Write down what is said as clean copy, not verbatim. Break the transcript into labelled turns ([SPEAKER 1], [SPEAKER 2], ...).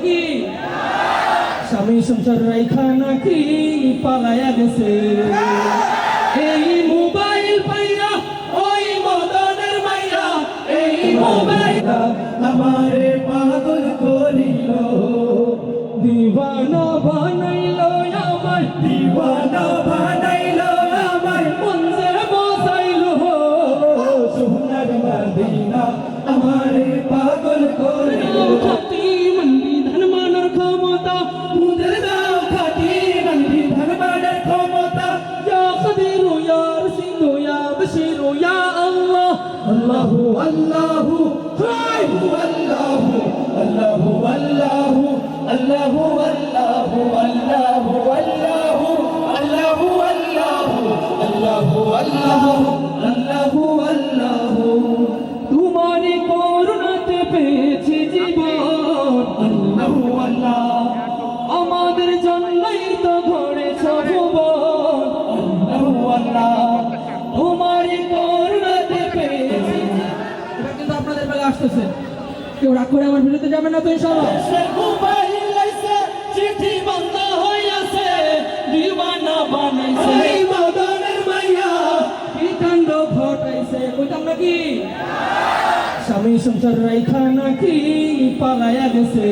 [SPEAKER 1] কি স্বামী সংসার রাইখা নাকি পালায়া গেছে এই মোবাইল পাইয়া ওই মদনের মাইয়া এই মোবাইল আমারে পাগল করিল দিওয়ানা বানাইল আমায় দিওয়ানা বানাইল আমায় মনসে বসাইল সোনার মদিনা আমারে পাগল করিল খাটি মন্দি ধন মানার ক্ষমতা মুদের দাও খাটি মন্দি ধন মানার ক্ষমতা ইয়া কদিরু ইয়া রশিদু ইয়া বশিরু ইয়া আল্লাহ আল্লাহু আল্লাহু আল্লাহু আল্লাহু আল্লাহু আল্লাহু আল্লাহু আল্লাহু আল্লাহু আল্লাহু আল্লাহু আল্লাহু আল্লাহু তোমারই করুণাতে পেয়েছি জীবন আল্লাহু আল্লাহ আমাদের জন্যই তো ঘরেছ ভুবন আল্লাহু আল্লাহ তোমারই করুণাতে পেয়েছি এবার কিন্তু আপনাদের বেলা আসতেছে কেউ রাগ করে আমার বিরুদ্ধে যাবে না তো ইনশাআল্লাহ মোবাইল লাইছে চিঠি বন্ধ হইয়াছে দিওয়ানা বানাইছে এই মদনের মাইয়া কি কাণ্ড ঘটাইছে কইতাম নাকি স্বামী সংসার রাইখা নাকি পালায়া গেছে